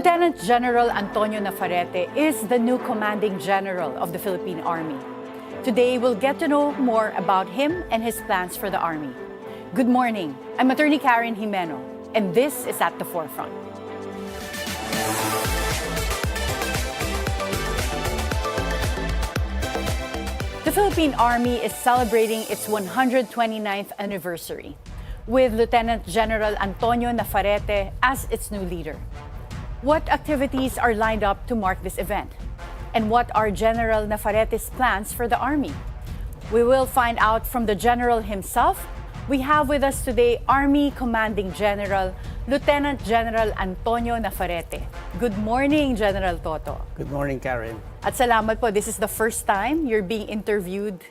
Lieutenant General Antonio Nafarrete is the new commanding general of the Philippine Army. Today, we'll get to know more about him and his plans for the Army. Good morning. I'm Atty. Jimeno, and this is At the Forefront. The Philippine Army is celebrating its 129th anniversary, with Lieutenant General Antonio Nafarrete as its new leader. What activities are lined up to mark this event? And what are General Nafarrete's plans for the Army? We will find out from the General himself. We have with us today Army Commanding General, Lieutenant General Antonio Nafarrete. Good morning, General Toto. Good morning, Karen. At salamat po, this is the first time you're being interviewed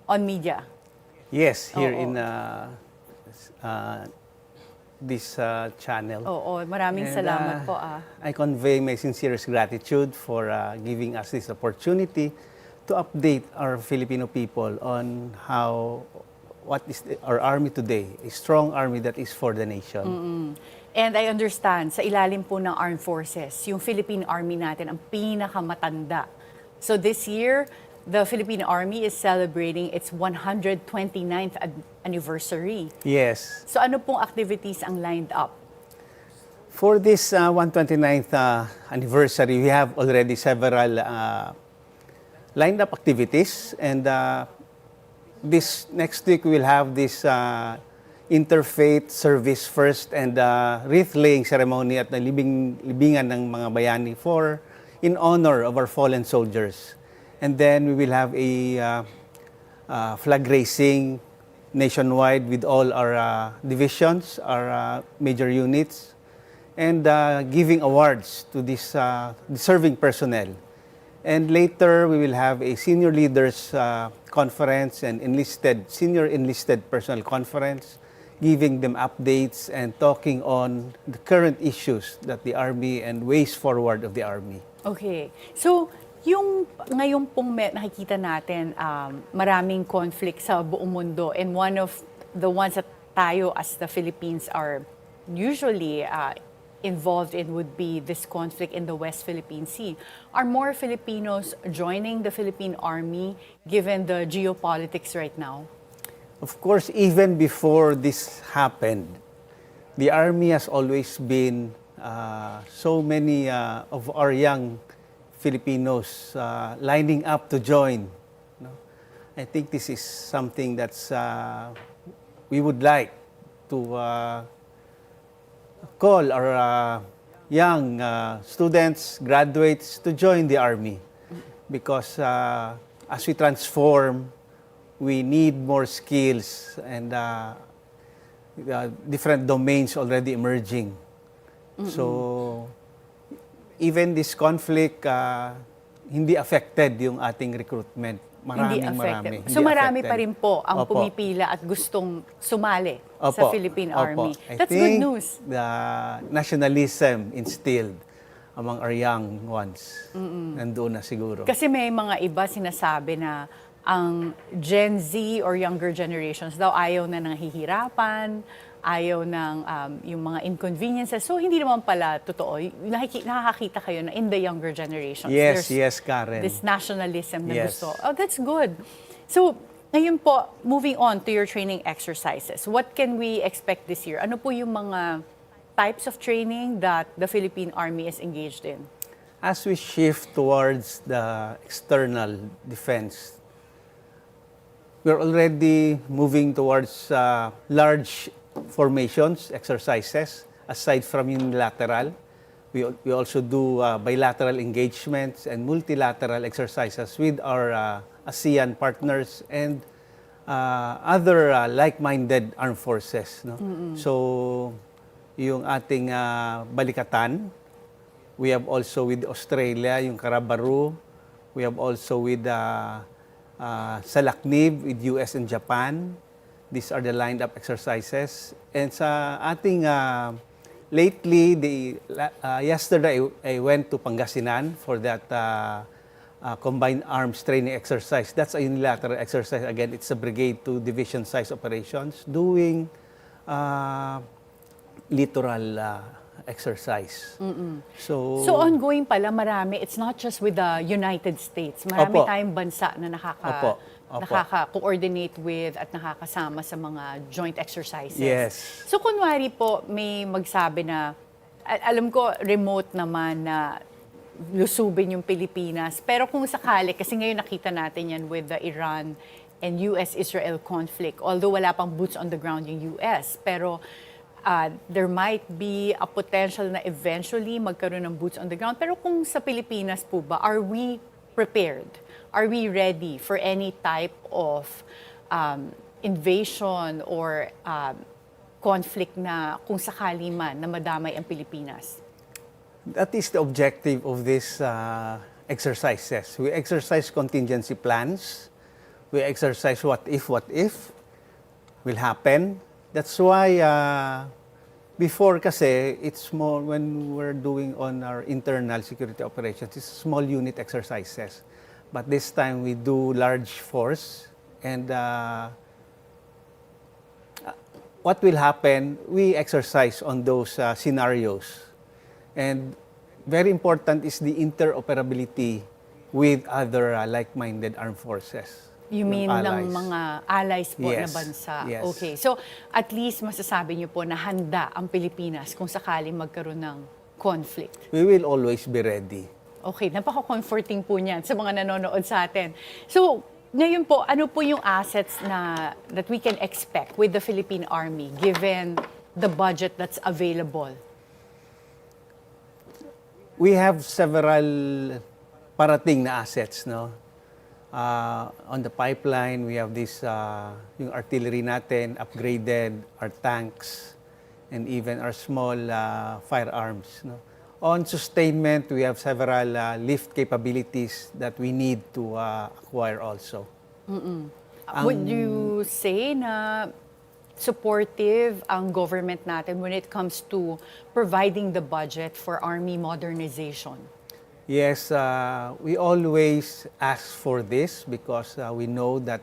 on media. Yes, here in this channel. Oo, maraming salamat po. I convey my sincerest gratitude for giving us this opportunity to update our Filipino people on what is our army today, a strong army that is for the nation. And I understand, sa ilalim po ng Armed Forces, yung Philippine Army natin ang pinakamatanda. So this year, the Philippine Army is celebrating its 129th anniversary. Yes. So ano pong activities ang lined up? For this 129th anniversary, we have already several lined up activities. And this next week, we will have this interfaith service first and wreath-laying ceremony at the libingan ng mga bayani in honor of our fallen soldiers. And then we will have a flag raising nationwide with all our divisions, our major units, and giving awards to these deserving personnel. And later we will have a senior leaders conference and senior enlisted personnel conference, giving them updates and talking on the current issues that the Army and ways forward of the Army. Okay. So, yung ngayon pong nakikita natin, maraming conflict sa buong mundo, and one of the ones that tayo as the Philippines are usually involved in would be this conflict in the West Philippine Sea. Are more Filipinos joining the Philippine Army given the geopolitics right now? Of course, even before this happened, the Army has always been so many of our young Filipinos lining up to join. I think this is something that's we would like to call our young students, graduates to join the Army, because as we transform, we need more skills and different domains already emerging. So even this conflict, hindi affected yung ating recruitment. Marami. So marami pa rin po ang pumipila at gustong sumali sa Philippine Army. That's good news. The nationalism instilled among our young ones, nandoon na siguro. Kasi may mga iba sinasabi na ang Gen Z or younger generations daw ayaw na nahihirapan, ayaw ng yung mga inconveniences. So, hindi naman pala totoo. Nakakakita kayo na in the younger generations. Yes, Karen. This nationalism na gusto. Oh, that's good. So, ngayon po, moving on to your training exercises, what can we expect this year? Ano po yung mga types of training that the Philippine Army is engaged in? As we shift towards the external defense, we're already moving towards large formations, exercises, aside from unilateral. We also do bilateral engagements and multilateral exercises with our ASEAN partners and other like-minded armed forces. No? So, yung ating balikatan, we have also with Australia, yung Karabaru. We have also with Salaknib, with US and Japan. These are the lined-up exercises. And sa ating, lately, yesterday, I went to Pangasinan for that combined arms training exercise. That's a unilateral exercise. Again, it's a brigade to division size operations doing littoral exercise. So ongoing pala, marami. It's not just with the United States. Marami Opo. tayong bansa na Opo. nakaka-coordinate with at nakakasama sa mga joint exercises. Yes. So kunwari po, may magsabi na, alam ko remote naman na lusubin yung Pilipinas. Pero kung sakali, kasi ngayon nakita natin yan with the Iran and US-Israel conflict. Although wala pang boots on the ground yung US. Pero there might be a potential na eventually magkaroon ng boots on the ground. Pero kung sa Pilipinas po ba, are we prepared? Are we ready for any type of invasion or conflict na kung sakali man na madamay ang Pilipinas? That is the objective of this exercises. We exercise contingency plans. We exercise what if will happen. That's why before kasi, it's more when we're doing on our internal security operations, it's small unit exercises. But this time we do large force and what will happen, we exercise on those scenarios. And very important is the interoperability with other like-minded armed forces. You mean ng mga allies po na Yes. bansa? Yes. Okay. So, at least masasabi niyo po na handa ang Pilipinas kung sakaling magkaroon ng conflict. We will always be ready. Okay, napaka-comforting po niyan sa mga nanonood sa atin. So, ngayon po, ano po yung assets na that we can expect with the Philippine Army given the budget that's available? We have several parating na assets, no? On the pipeline, we have this, yung artillery natin, upgraded, our tanks, and even our small firearms, no? On sustainment, we have several lift capabilities that we need to acquire also. Would you say na supportive ang government natin when it comes to providing the budget for Army modernization? Yes, we always ask for this because we know that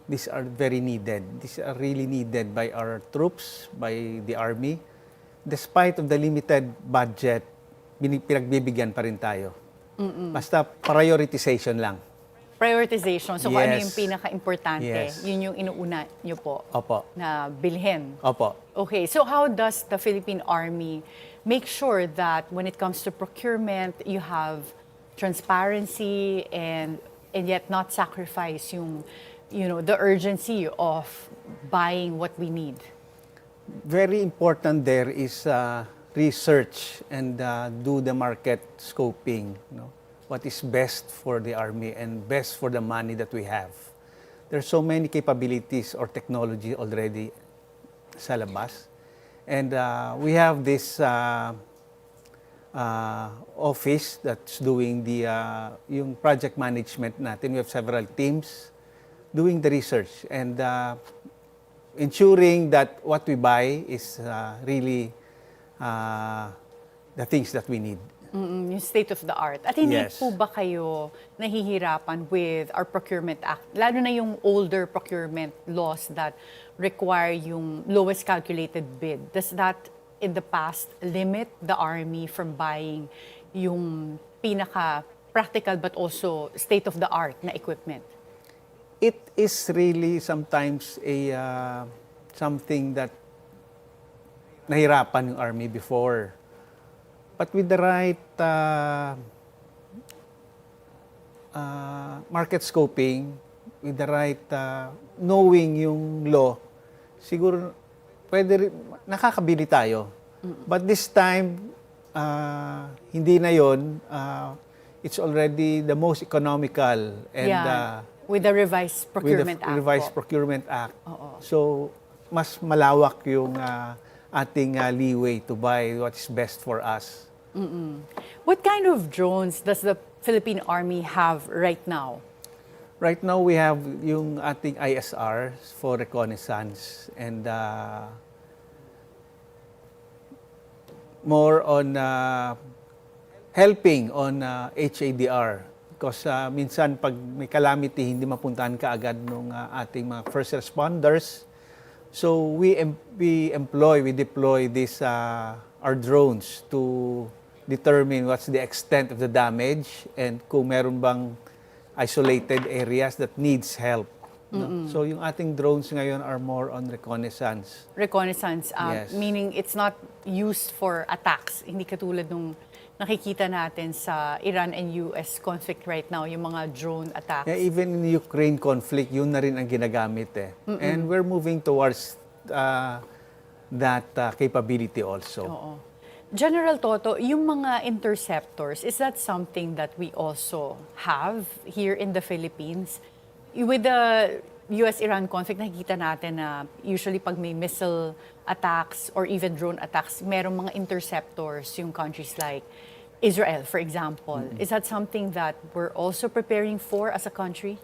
these are very needed. These are really needed by our troops, by the Army. Despite of the limited budget, pinagbibigyan pa rin tayo. Basta prioritization lang. Prioritization. So, kung ano Yes. yung pinaka-importante, Yes. yun yung inuuna nyo po Opo. na bilhin. Opo. Okay, so how does the Philippine Army make sure that when it comes to procurement, you have transparency and yet not sacrifice yung, the urgency of buying what we need? Very important there is research and do the market scoping. What is best for the Army and best for the money that we have. There's so many capabilities or technology already sa labas. And we have this office that's doing the yung project management natin. We have several teams doing the research and ensuring that what we buy is really the things that we need. Yung state of the art. At hindi Yes. po ba kayo nahihirapan with our Procurement Act? Lalo na yung older procurement laws that require yung lowest calculated bid. Does that, in the past, limit the Army from buying yung pinaka-practical but also state-of-the-art na equipment? It is really sometimes a something that nahirapan yung Army before. But with the right market scoping, with the right knowing yung law, siguro pwede nakakabili tayo. But this time, hindi na yun. It's already the most economical and with the revised Procurement with the Act. revised po. Procurement Act. Oo. So, mas malawak yung ating leeway to buy what is best for us. What kind of drones does the Philippine Army have right now? Right now, we have yung ating ISR for reconnaissance and more on helping on HADR. Because minsan pag may calamity, hindi mapuntahan ka agad ng ating mga first responders. So we deploy these our drones to determine what's the extent of the damage and kung meron bang isolated areas that needs help. No? So yung ating drones ngayon are more on reconnaissance. Reconnaissance, Yes. meaning it's not used for attacks. Hindi katulad nung nakikita natin sa Iran and US conflict right now, yung mga drone attacks. Yeah, even in Ukraine conflict, yun na rin ang ginagamit eh. And we're moving towards that capability also. Oo. General Toto, yung mga interceptors, is that something that we also have here in the Philippines? With the US-Iran conflict, nakikita natin na usually pag may missile attacks or even drone attacks, merong mga interceptors yung countries like Israel, for example. Is that something that we're also preparing for as a country?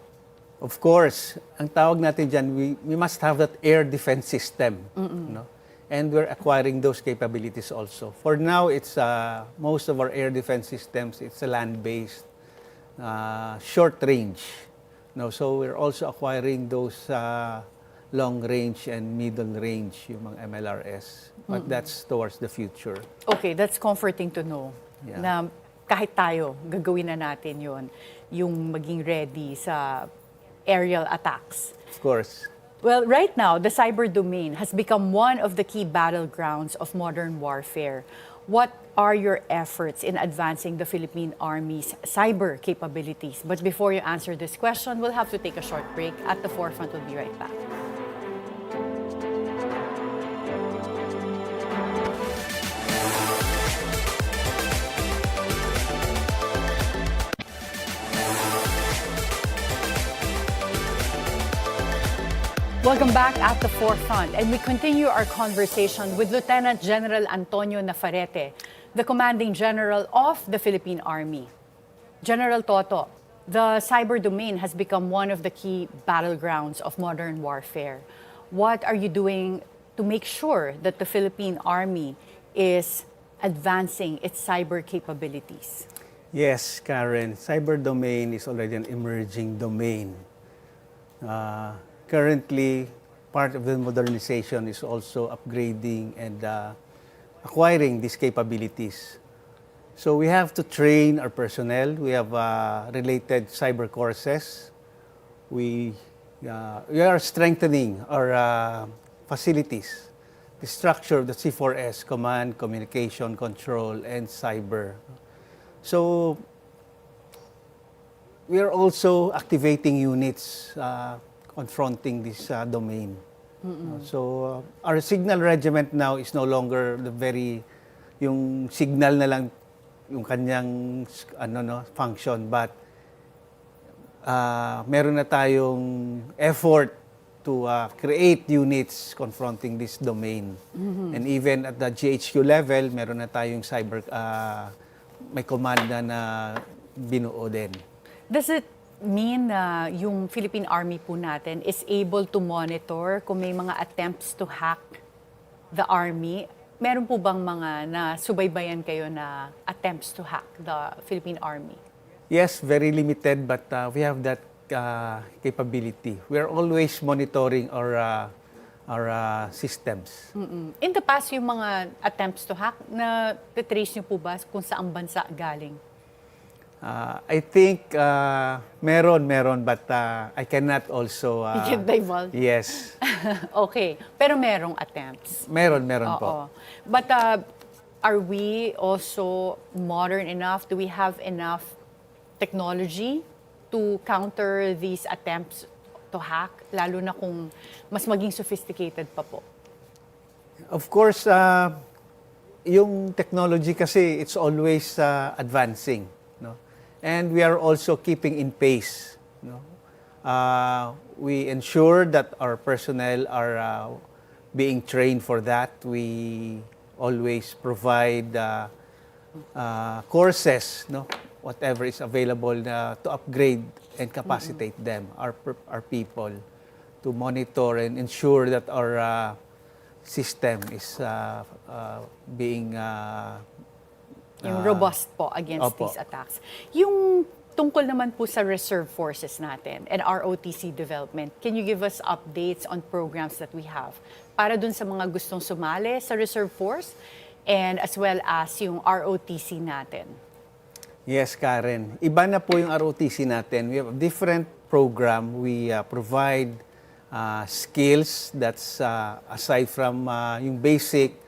Of course, ang tawag natin dyan, we must have that air defense system. No? And we're acquiring those capabilities also. For now, it's most of our air defense systems, it's a land-based, short range. No, so we're also acquiring those long range and middle range, yung mga MLRS. But that's towards the future. Okay, that's comforting to know. Yeah. Na kahit tayo, gagawin na natin yon, yung maging ready sa aerial attacks. Of course. Well, right now, the cyber domain has become one of the key battlegrounds of modern warfare. What are your efforts in advancing the Philippine Army's cyber capabilities? But before you answer this question, we'll have to take a short break. At the Forefront, we'll be right back. Welcome back at the Forefront, and we continue our conversation with Lieutenant General Antonio Nafarrete, the Commanding General of the Philippine Army. General Toto, the cyber domain has become one of the key battlegrounds of modern warfare. What are you doing to make sure that the Philippine Army is advancing its cyber capabilities? Yes, Karen, cyber domain is already an emerging domain. Currently, part of the modernization is also upgrading and acquiring these capabilities. So we have to train our personnel. We have related cyber courses. We are strengthening our facilities, the structure of the C4S, command, communication, control, and cyber. So we are also activating units confronting this domain. So our signal regiment now is no longer yung signal na lang yung kanyang function, but meron na tayong effort to create units confronting this domain. And even at the GHQ level, meron na tayong cyber, may command na binuo din. Does it mean na yung Philippine Army po natin is able to monitor kung may mga attempts to hack the Army? Meron po bang mga nasubaybayan kayo na attempts to hack the Philippine Army? Yes, very limited, but we have that capability. We are always monitoring our systems. In the past, yung mga attempts to hack, na-trace niyo po ba kung saang bansa galing? I think meron, but I cannot also... You can divulge? Yes. Okay. Pero merong attempts? Meron po. Oo. But are we also modern enough? Do we have enough technology to counter these attempts to hack? Lalo na kung mas maging sophisticated pa po. Of course, yung technology kasi, it's always advancing. No? And we are also keeping in pace. No? We ensure that our personnel are being trained for that. We always provide courses, no? Whatever is available to upgrade and capacitate them, our people, to monitor and ensure that our system is being Yung robust po against Opo. these attacks. Yung tungkol naman po sa reserve forces natin and ROTC development, can you give us updates on programs that we have para dun sa mga gustong sumali sa reserve force and as well as yung ROTC natin? Yes, Karen. Iba na po yung ROTC natin. We have a different program. We provide skills that's aside from yung basic.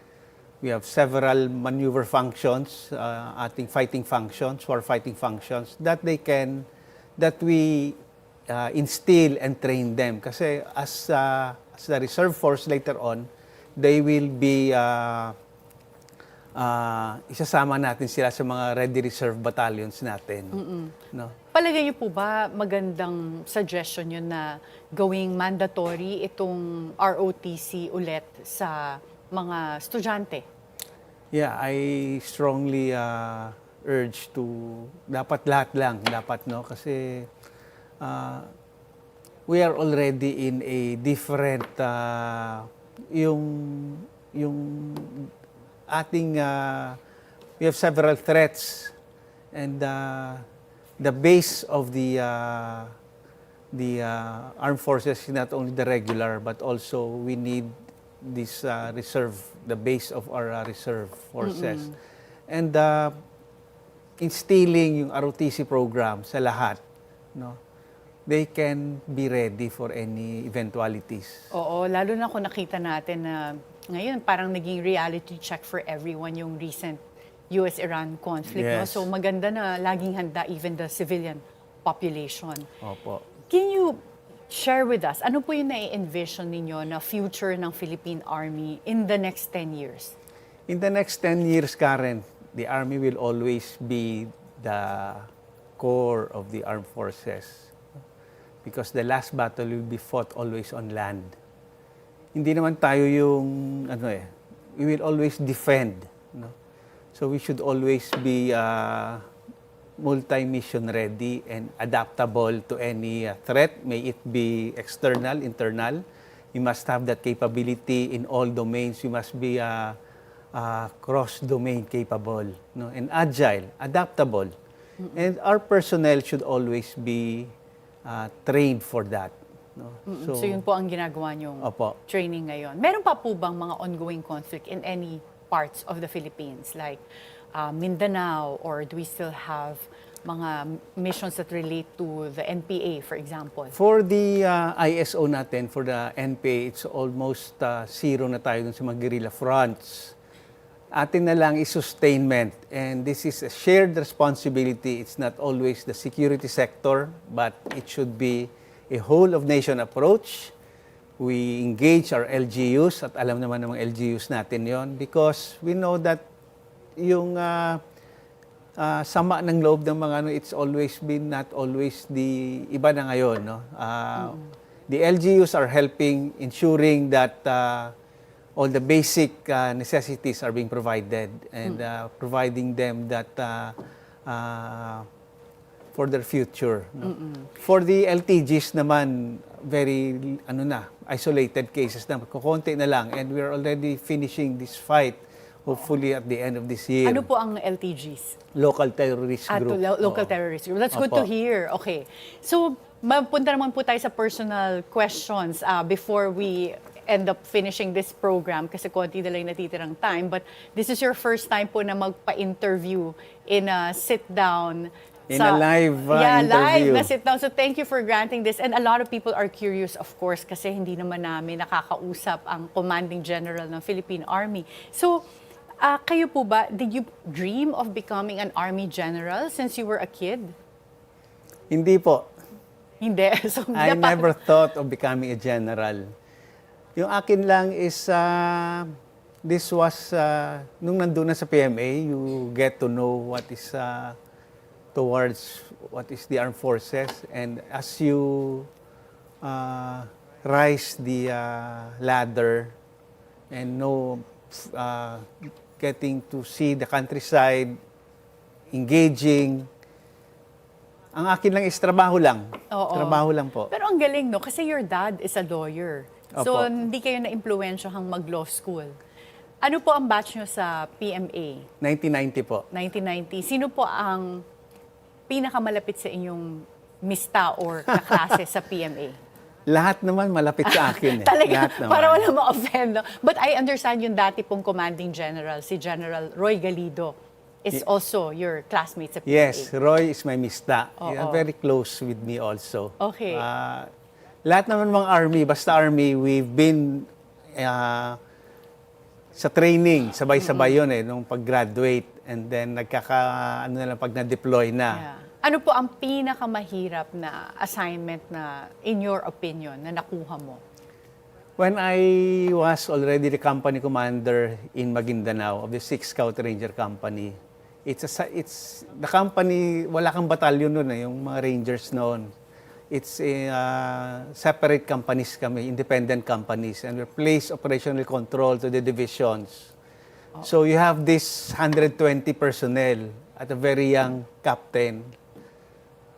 We have several maneuver functions, ating fighting functions, war fighting functions that we instill and train them. Kasi as the reserve force later on, they will be isasama natin sila sa mga ready reserve battalions natin. No? Palagay niyo po ba magandang suggestion yun na gawing mandatory itong ROTC ulit sa mga estudyante? Yeah, I strongly urge to dapat lahat lang dapat, no, kasi we are already in a different yung ating we have several threats, and the base of the armed forces is not only the regular, but also we need this reserve, the base of our reserve forces. And instilling yung ROTC program sa lahat, no, they can be ready for any eventualities. Oo, lalo na kung nakita natin na ngayon parang naging reality check for everyone yung recent US-Iran conflict. No? Yes. So maganda na laging handa even the civilian population. Opo. Can you share with us, ano po yung nai-envision ninyo na future ng Philippine Army in the next 10 years? In the next 10 years, Karen, the Army will always be the core of the armed forces, because the last battle will be fought always on land. Hindi naman tayo yung, we will always defend. No? So we should always be multi-mission ready and adaptable to any threat, may it be external, internal. You must have that capability in all domains. You must be cross-domain capable, no? And agile, adaptable. And our personnel should always be trained for that. No? So yun po ang ginagawa niyong training ngayon. Meron pa po bang mga ongoing conflict in any parts of the Philippines, like Mindanao, or do we still have mga missions that relate to the NPA, for example? For the ISO natin, for the NPA, it's almost zero na tayo dun sa mga guerrilla fronts. Atin na lang is sustainment, and this is a shared responsibility. It's not always the security sector, but it should be a whole-of-nation approach. We engage our LGUs, at alam naman ng mga LGUs natin yon, because we know that yung sama ng loob ng mga it's always been not always the iba na ngayon, no. The LGUs are helping, ensuring that all the basic necessities are being provided, and providing them that for their future, no? For the LTGs naman, very isolated cases na kukonti na lang, and we're already finishing this fight hopefully at the end of this year. Ano po ang LTGs? Local terrorist group. Local terrorist group. That's good to hear. Okay. So, mapunta naman po tayo sa personal questions before we end up finishing this program, kasi konti na lang natitirang time. But this is your first time po na magpa-interview in a sit-down. In a live interview. Live na sit-down. So thank you for granting this. And a lot of people are curious, of course, kasi hindi naman namin nakakausap ang Commanding General ng Philippine Army. So, kayo po ba, did you dream of becoming an Army General since you were a kid? Hindi po. Hindi. So, I never thought of becoming a general. Yung akin lang is, this was, nung nandun na sa PMA, you get to know what is towards what is the armed forces, and as you rise the ladder and know, getting to see the countryside, engaging, ang akin lang is trabaho lang. Oo. Trabaho lang po. Pero ang galing, no? Kasi your dad is a lawyer. So, Opo. hindi kayo na-impluensyahang mag-law school. Ano po ang batch nyo sa PMA? 1990 po. 1990. Sino po ang pinakamalapit sa inyong mista or kaklase sa PMA? Lahat naman malapit sa akin. Talaga, Lahat naman. para wala ma-offend. No? But I understand yung dati pong commanding general, si General Roy Galido, is also your classmate sa PMA. Yes, Roy is my mista. Oo. Very close with me also. Okay. Lahat naman mga Army, basta Army, we've been sa training, sabay-sabay yun nung pag-graduate. And then ano na lang, pag na-deploy na. Yeah. Ano po ang pinakamahirap na assignment na, in your opinion, na nakuha mo? When I was already the company commander in Maguindanao of the 6th Scout Ranger Company, it's the company, wala kang batalyon noon yung mga Rangers noon. It's separate companies kami, independent companies, and we place operational control to the divisions. So you have this 120 personnel at a very young captain.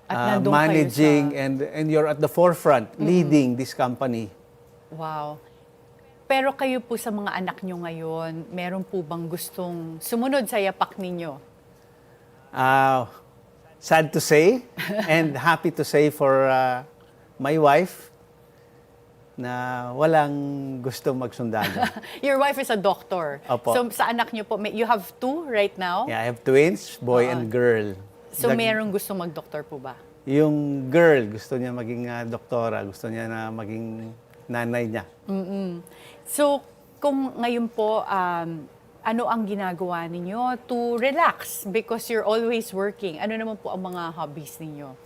At nandun kayo Managing sa... and you're at the forefront leading this company. Wow. Pero kayo po sa mga anak nyo ngayon, meron po bang gustong sumunod sa yapak ninyo? Sad to say and happy to say for my wife na walang gustong magsundalo. Your wife is a doctor. Opo. So sa anak nyo po, you have 2 right now? Yeah, I have twins, boy and girl. So merong gustong mag-doktor po ba? Yung girl, gusto niya maging doktora, gusto niya na maging nanay niya. So, kung ngayon po, ano ang ginagawa ninyo to relax? Because you're always working. Ano naman po ang mga hobbies ninyo?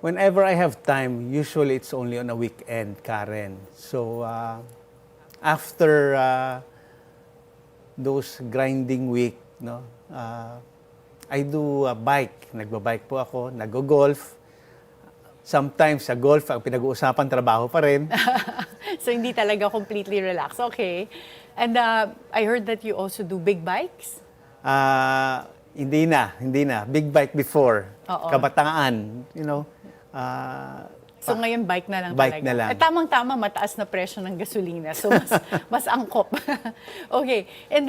Whenever I have time, usually it's only on a weekend, Karen. So, after those grinding week, no, I do a bike. Nagbabike po ako, nag-golf. Sometimes sa golf, ang pinag-uusapan, trabaho pa rin. So, hindi talaga completely relaxed. Okay. And I heard that you also do big bikes? Hindi na. Big bike before. Oo. Kabataan, you know. So ngayon bike na lang Bike talaga. na lang. Tamang-tama, mataas na presyo ng gasolina. So mas angkop. Okay. And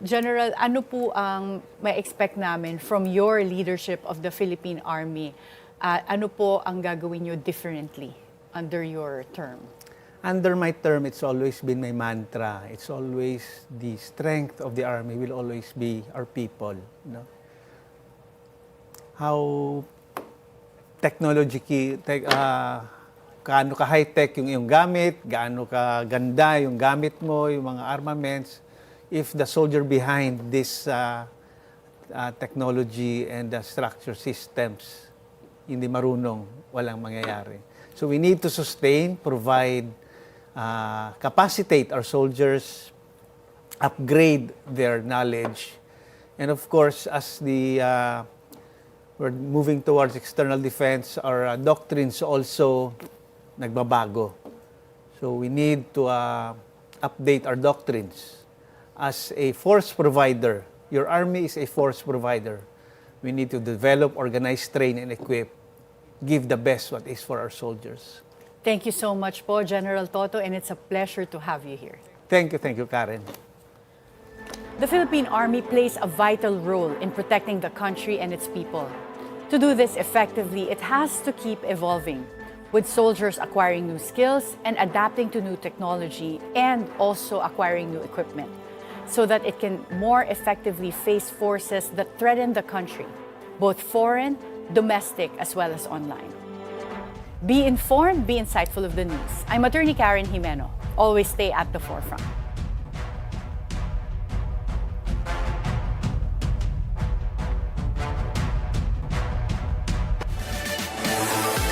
General, ano po ang may expect namin from your leadership of the Philippine Army? Ano po ang gagawin nyo differently under your term? Under my term, it's always been my mantra. It's always the strength of the Army will always be our people. You know? How gaano ka high-tech yung iyong gamit, gaano ka ganda yung gamit mo, yung mga armaments. If the soldier behind this technology and the structure systems hindi marunong, walang mangyayari. So we need to sustain, provide, capacitate our soldiers, upgrade their knowledge. And of course, as we're moving towards external defense, our doctrines also nagbabago. So we need to update our doctrines. As a force provider, your Army is a force provider. We need to develop, organize, train, and equip. Give the best what is for our soldiers. Thank you so much po, General Toto, and it's a pleasure to have you here. Thank you, Karen. The Philippine Army plays a vital role in protecting the country and its people. To do this effectively, it has to keep evolving, with soldiers acquiring new skills and adapting to new technology and also acquiring new equipment, so that it can more effectively face forces that threaten the country, both foreign, domestic, as well as online. Be informed, be insightful of the news. I'm Atty. Jimeno. Always stay at the forefront.